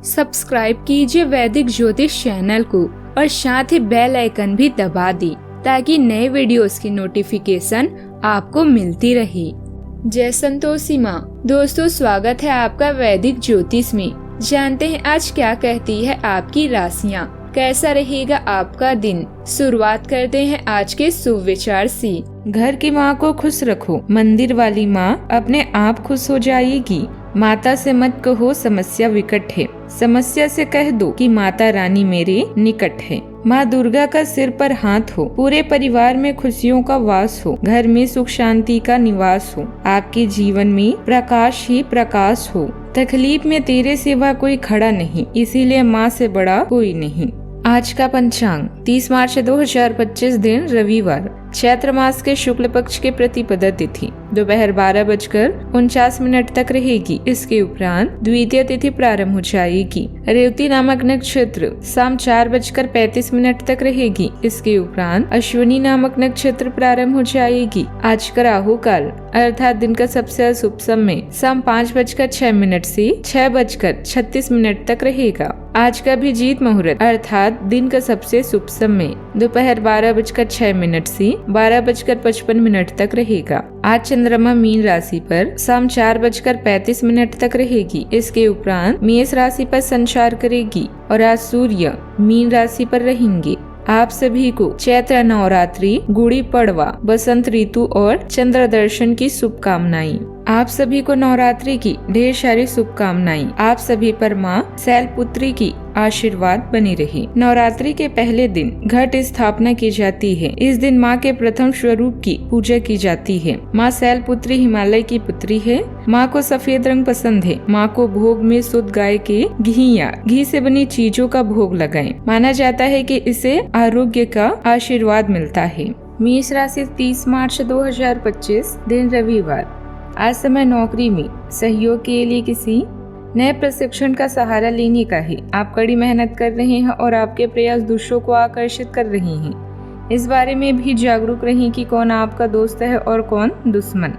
Subscribe कीजिए वैदिक ज्योतिष चैनल को और साथ ही बेल आइकन भी दबा दी ताकि नए वीडियोस की नोटिफिकेशन आपको मिलती रहे। जय संतोषी माँ। दोस्तों, स्वागत है आपका वैदिक ज्योतिष में। जानते हैं आज क्या कहती है आपकी राशियाँ, कैसा रहेगा आपका दिन। शुरुआत करते हैं आज के शुभ विचार से। घर की माँ को खुश रखो, मंदिर वाली माँ अपने आप खुश हो जाएगी। माता से मत कहो समस्या विकट है, समस्या से कह दो कि माता रानी मेरे निकट है। माँ दुर्गा का सिर पर हाथ हो, पूरे परिवार में खुशियों का वास हो, घर में सुख शांति का निवास हो, आपके जीवन में प्रकाश ही प्रकाश हो। तकलीफ में तेरे सिवा कोई खड़ा नहीं, इसीलिए माँ से बड़ा कोई नहीं। आज का पंचांग 30 मार्च 2025 दिन रविवार, चैत्र मास के शुक्ल पक्ष के प्रतिपदा तिथि दोपहर 12:49 तक रहेगी। इसके उपरांत द्वितीय तिथि प्रारंभ हो जाएगी। रेवती नामक नक्षत्र शाम 4:35 तक रहेगी। इसके उपरांत अश्विनी नामक नक्षत्र प्रारंभ हो जाएगी। आज का राहु काल अर्थात दिन का सबसे अशुभ समय शाम 5:06 से 6:36 तक रहेगा। आज का अभिजीत मुहूर्त अर्थात दिन का सबसे शुभ समय दोपहर 12:06 से 12:55 तक रहेगा। आज चंद्रमा मीन राशि पर शाम 4:35 तक रहेगी। इसके उपरांत मेष राशि पर संचार करेगी और आज सूर्य मीन राशि पर रहेंगे। आप सभी को चैत्र नवरात्रि, गुड़ी पड़वा, बसंत ऋतु और चंद्र दर्शन की शुभकामनाएं। आप सभी को नवरात्रि की ढेर सारी शुभकामनाएं। आप सभी पर माँ शैलपुत्री की आशीर्वाद बनी रहे। नवरात्रि के पहले दिन घट स्थापना की जाती है। इस दिन माँ के प्रथम स्वरूप की पूजा की जाती है। माँ शैलपुत्री हिमालय की पुत्री है। माँ को सफेद रंग पसंद है। माँ को भोग में शुद्ध गाय के घी या घी से बनी चीजों का भोग लगाएं। माना जाता है कि इससे आरोग्य का आशीर्वाद मिलता है। मेष राशि 30 मार्च 2025 दिन रविवार, आज समय नौकरी में सहयोग के लिए किसी नए प्रशिक्षण का सहारा लेने का है। आप कड़ी मेहनत कर रहे हैं और आपके प्रयास दूसरों को आकर्षित कर रहे हैं। इस बारे में भी जागरूक रहें कि कौन आपका दोस्त है और कौन दुश्मन।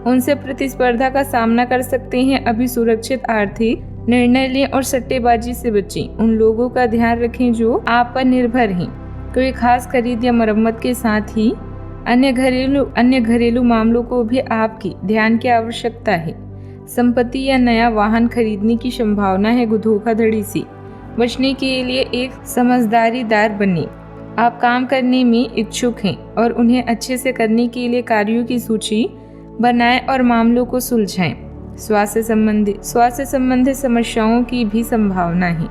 उनसे प्रतिस्पर्धा का सामना कर सकते हैं। अभी सुरक्षित आर्थिक निर्णय लें और सट्टेबाजी से बचें। उन लोगों का ध्यान रखें जो आप पर निर्भर हैं। कोई खास खरीद या मरम्मत के साथ ही अन्य घरेलू मामलों को भी आपकी ध्यान की आवश्यकता है। संपत्ति या नया वाहन खरीदने की संभावना है। धोखाधड़ी से बचने के लिए एक समझदारीदार बने। आप काम करने में इच्छुक हैं और उन्हें अच्छे से करने के लिए कार्यों की सूची बनाएं और मामलों को सुलझाएं। स्वास्थ्य संबंधित समस्याओं की भी संभावना है।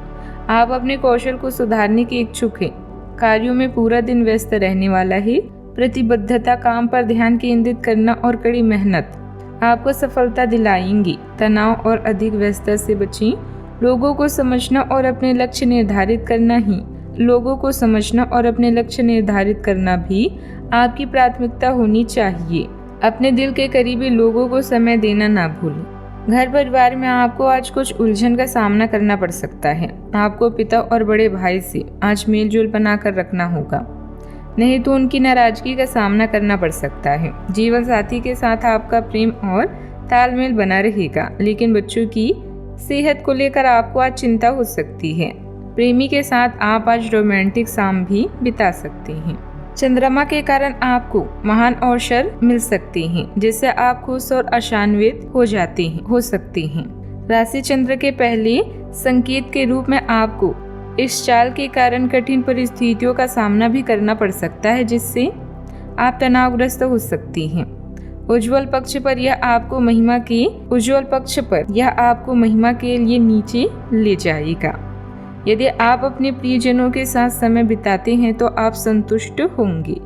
आप अपने कौशल को सुधारने के इच्छुक हैं। कार्यों में पूरा दिन व्यस्त रहने वाला है। प्रतिबद्धता, काम पर ध्यान केंद्रित करना और कड़ी मेहनत आपको सफलता दिलाएंगी। तनाव और अधिक व्यस्तता से बचें। लोगों को समझना और अपने लक्ष्य निर्धारित करना भी आपकी प्राथमिकता होनी चाहिए। अपने दिल के करीबी लोगों को समय देना ना भूलें। घर परिवार में आपको आज कुछ उलझन का सामना करना पड़ सकता है। आपको पिता और बड़े भाई से आज मेलजोल बनाकर रखना होगा, नहीं तो उनकी नाराजगी का सामना करना पड़ सकता है। जीवन साथी के साथ आपका प्रेम और तालमेल बना रहेगा, लेकिन बच्चों की सेहत को लेकर आपको आज चिंता हो सकती है। प्रेमी के साथ आप आज रोमांटिक शाम भी बिता सकते हैं। चंद्रमा के कारण आपको महान अवसर मिल सकते हैं, जिससे आप खुश और आशान्वित हो सकते हैं। राशि चंद्र के पहले संकेत के रूप में आपको इस चाल के कारण कठिन परिस्थितियों का सामना भी करना पड़ सकता है, जिससे आप तनावग्रस्त हो सकती हैं। उज्ज्वल पक्ष पर यह आपको महिमा के लिए नीचे ले जाएगा। यदि आप अपने प्रियजनों के साथ समय बिताते हैं तो आप संतुष्ट होंगे।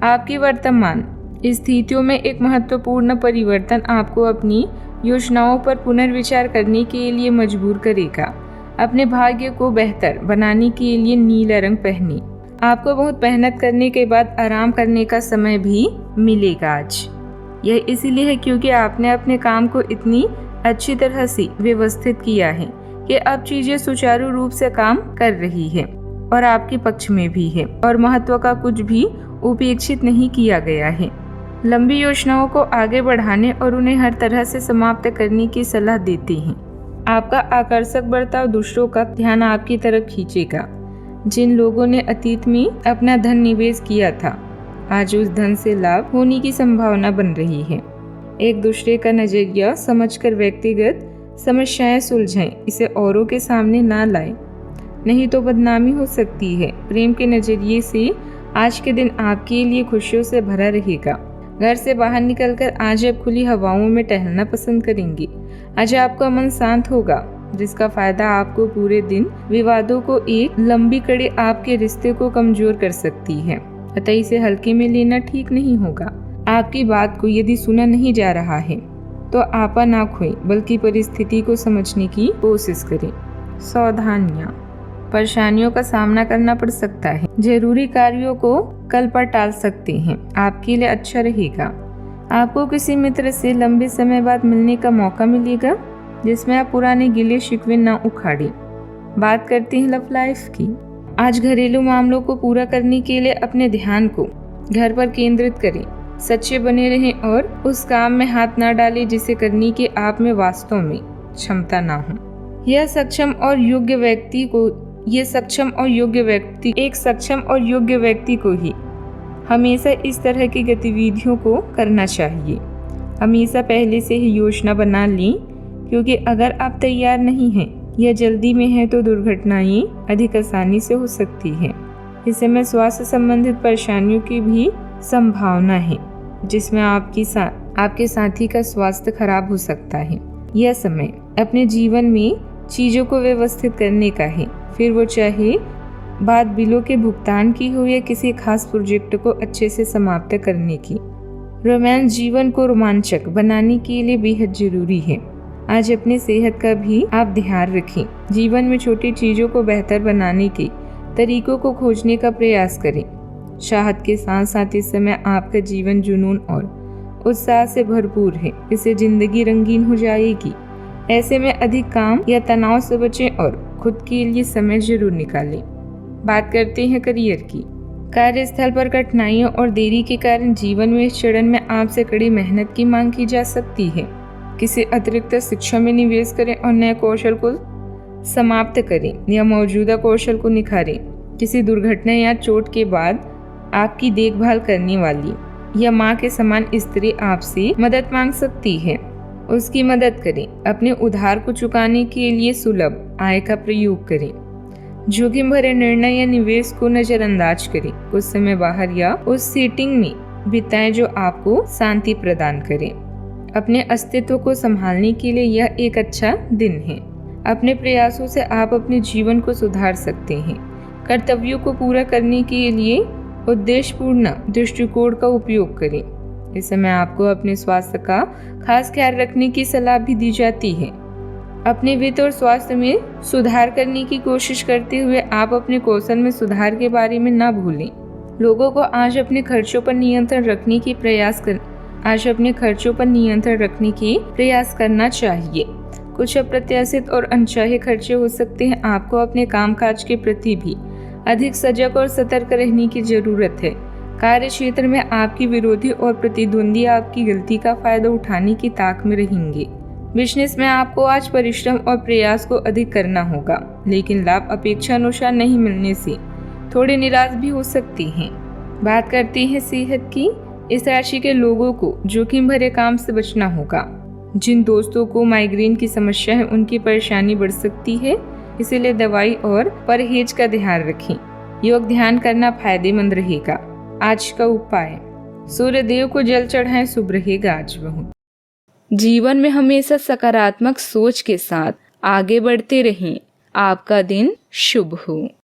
आपकी वर्तमान स्थितियों में एक महत्वपूर्ण परिवर्तन आपको अपनी योजनाओं पर पुनर्विचार करने के लिए मजबूर करेगा। अपने भाग्य को बेहतर बनाने के लिए नीला रंग पहने। आपको बहुत मेहनत करने के बाद आराम करने का समय भी मिलेगा आज। यह इसलिए है क्योंकि आपने अपने काम को इतनी अच्छी तरह से व्यवस्थित किया है कि अब चीजें सुचारू रूप से काम कर रही है और आपके पक्ष में भी है और महत्व का कुछ भी उपेक्षित नहीं किया गया है। लंबी योजनाओं को आगे बढ़ाने और उन्हें हर तरह से समाप्त करने की सलाह देते हैं। आपका आकर्षक बर्ताव दूसरों का ध्यान आपकी तरफ खींचेगा। जिन लोगों ने अतीत में अपना धन निवेश किया था, आज उस धन से लाभ होने की संभावना बन रही है। एक दूसरे का नजरिया समझकर व्यक्तिगत समस्याएं सुलझाएं, इसे औरों के सामने ना लाएं, नहीं तो बदनामी हो सकती है। प्रेम के नजरिए से आज के दिन आपके लिए खुशियों से भरा रहेगा। घर से बाहर निकलकर आज आप खुली हवाओं में टहलना पसंद करेंगी। आज आपका मन शांत होगा, जिसका फायदा आपको पूरे दिन विवादों को एक लंबी कड़ी आपके रिश्ते को कमजोर कर सकती है। अतः इसे हल्के में लेना ठीक नहीं होगा। आपकी बात को यदि सुना नहीं जा रहा है तो आपा ना खोएं, बल्कि परिस्थिति को समझने की कोशिश करें। सावधानियां, परेशानियों का सामना करना पड़ सकता है। जरूरी कार्यों को कल पर टाल सकते हैं। आपके लिए अच्छा रहेगा। आपको किसी मित्र से लंबे समय बाद मिलने का मौका मिलेगा, जिसमें आप पुराने गिले शिकवे ना उखाड़ें। बात करते हैं लव लाइफ की। आज घरेलू मामलों को पूरा करने के लिए अपने ध्यान को घर पर केंद्रित करें। सच्चे बने रहें और उस काम में हाथ ना डालें जिसे करने की आप में वास्तव में क्षमता ना हो। एक सक्षम और योग्य व्यक्ति को ही हमेशा इस तरह की गतिविधियों को करना चाहिए। हमेशा पहले से ही योजना बना लें, क्योंकि अगर आप तैयार नहीं हैं या जल्दी में हैं तो दुर्घटनाएं अधिक आसानी से हो सकती है। इस समय स्वास्थ्य संबंधित परेशानियों की भी संभावना है, जिसमें आपके साथी का स्वास्थ्य खराब हो सकता है। यह समय अपने जीवन में चीजों को व्यवस्थित करने का है, फिर वो चाहे बात बिलों के भुगतान की हो या किसी खास प्रोजेक्ट को अच्छे से समाप्त करने की। रोमांस जीवन को रोमांचक बनाने के लिए बेहद जरूरी है। आज अपनी सेहत का भी आप ध्यान रखें। जीवन में छोटी चीजों को बेहतर बनाने के तरीकों को खोजने का प्रयास करें। चाहत के साथ साथ इस समय आपका जीवन जुनून और उत्साह से भरपूर है। इससे जिंदगी रंगीन हो जाएगी। ऐसे में अधिक काम या तनाव से बचें और खुद के लिए समय जरूर निकालें। बात करते हैं करियर की। कार्यस्थल पर कठिनाइयों और देरी के कारण जीवन में इस चरण में आपसे कड़ी मेहनत की मांग की जा सकती है। किसी अतिरिक्त शिक्षा में निवेश करें और नए कौशल को समाप्त करें या मौजूदा कौशल को निखारें। किसी दुर्घटना या चोट के बाद आपकी देखभाल करने वाली या माँ के समान स्त्री आपसे मदद मांग सकती है। उसकी मदद करें। अपने उधार को चुकाने के लिए सुलभ आय का प्रयोग करें। जोखिम भरे निर्णय या निवेश को नजरअंदाज करें। कुछ समय बाहर या उस सेटिंग में बिताएं जो आपको शांति प्रदान करे। अपने अस्तित्व को संभालने के लिए यह एक अच्छा दिन है। अपने प्रयासों से आप अपने जीवन को सुधार सकते हैं। कर्तव्यों को पूरा करने के लिए उद्देश्यपूर्ण दृष्टिकोण का उपयोग करें। इस समय आपको अपने स्वास्थ्य का खास ख्याल रखने की सलाह भी दी जाती है। अपने वित्त और स्वास्थ्य में सुधार करने की कोशिश करते हुए आप अपने कौशल में सुधार के बारे में ना भूलें। लोगों को आज अपने खर्चों पर नियंत्रण रखने की प्रयास करना चाहिए। कुछ अप्रत्याशित और अनचाहे खर्चे हो सकते हैं। आपको अपने कामकाज के प्रति भी अधिक सजग और सतर्क रहने की जरूरत है। कार्य क्षेत्र में आपकी विरोधी और प्रतिद्वंदी आपकी गलती का फायदा उठाने की ताक में रहेंगे। बिजनेस में आपको आज परिश्रम और प्रयास को अधिक करना होगा, लेकिन लाभ अपेक्षा अनुसार नहीं मिलने से थोड़े निराश भी हो सकती हैं। बात करते हैं सेहत की। इस राशि के लोगों को जोखिम भरे काम से बचना होगा। जिन दोस्तों को माइग्रेन की समस्या है उनकी परेशानी बढ़ सकती है, इसीलिए दवाई और परहेज का ध्यान रखें। योग ध्यान करना फायदेमंद रहेगा। आज का उपाय, सूर्य देव को जल चढ़ाएं, शुभ रहेगा आज बहुत। जीवन में हमेशा सकारात्मक सोच के साथ आगे बढ़ते रहें। आपका दिन शुभ हो।